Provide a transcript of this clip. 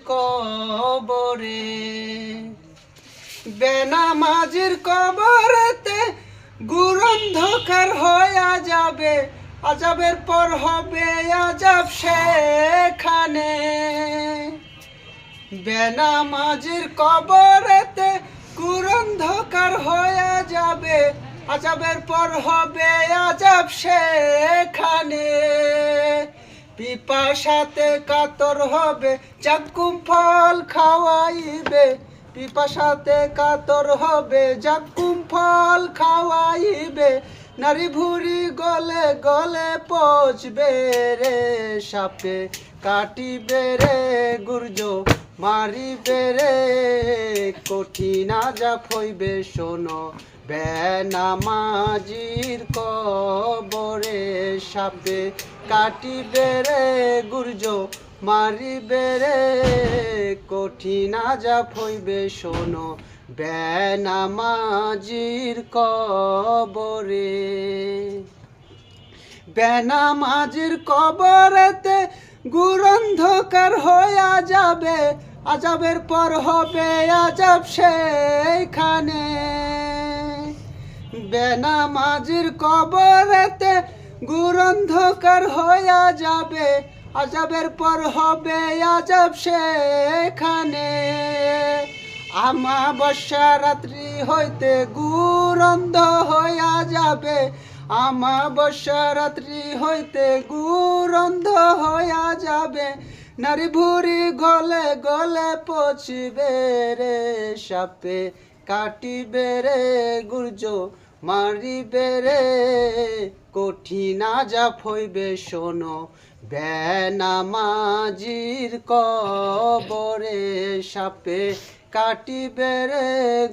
কবরে। বেনামাজির কবরেতে গুর অন্ধকার হইয়া যাবে, আজাবের পর হবে আজাব সেখানে। বেনামাজির কবরেতে গুর অন্ধকার হইয়া যাবে, আজাবের পর হবে আজাব সেখানে। পিপাসাতে কাতর হবে, জাক্কুম ফল খাওয়াইবে। পিপাসাতে কাতর হবে, জাক্কুম ফল খাওয়াইবে। নারী ভুরি গলে গলে পচবে রে, সাপে কাটিবে রে, গুর্জ মারিবে রে। কঠিন আজাব হইবে শোনো বেনামাজির কবরে। সাপে কাটিবে রে, গুর্জ মারিবে রে। কঠিন আজাব হইবে শোনো বেনামাজির কবরে। বেনামাজির কবরেতে গুর অন্ধকার হইয়া যাবে, আজাবের পর হবে আজাব সেইখানে। বেনামাজির কবরেতে গুর অন্ধকার হইয়া যাবে, আজাবের পর হবে আজাব সেখানে। আমাবস্যা রাত্রি হইতে গুর অন্ধ হইয়া যাবে, আমাবস্যা রাত্রি হইতে গুর অন্ধ হইয়া যাবে। নারী ভুরি গলে গলে পচিবে রে, সাপে কাটিবে রে, গুর্জ মারিবে রে। কঠিন আজাব হইবে শোনো বেনামাজির কবরে। সাপে কাটিবে রে,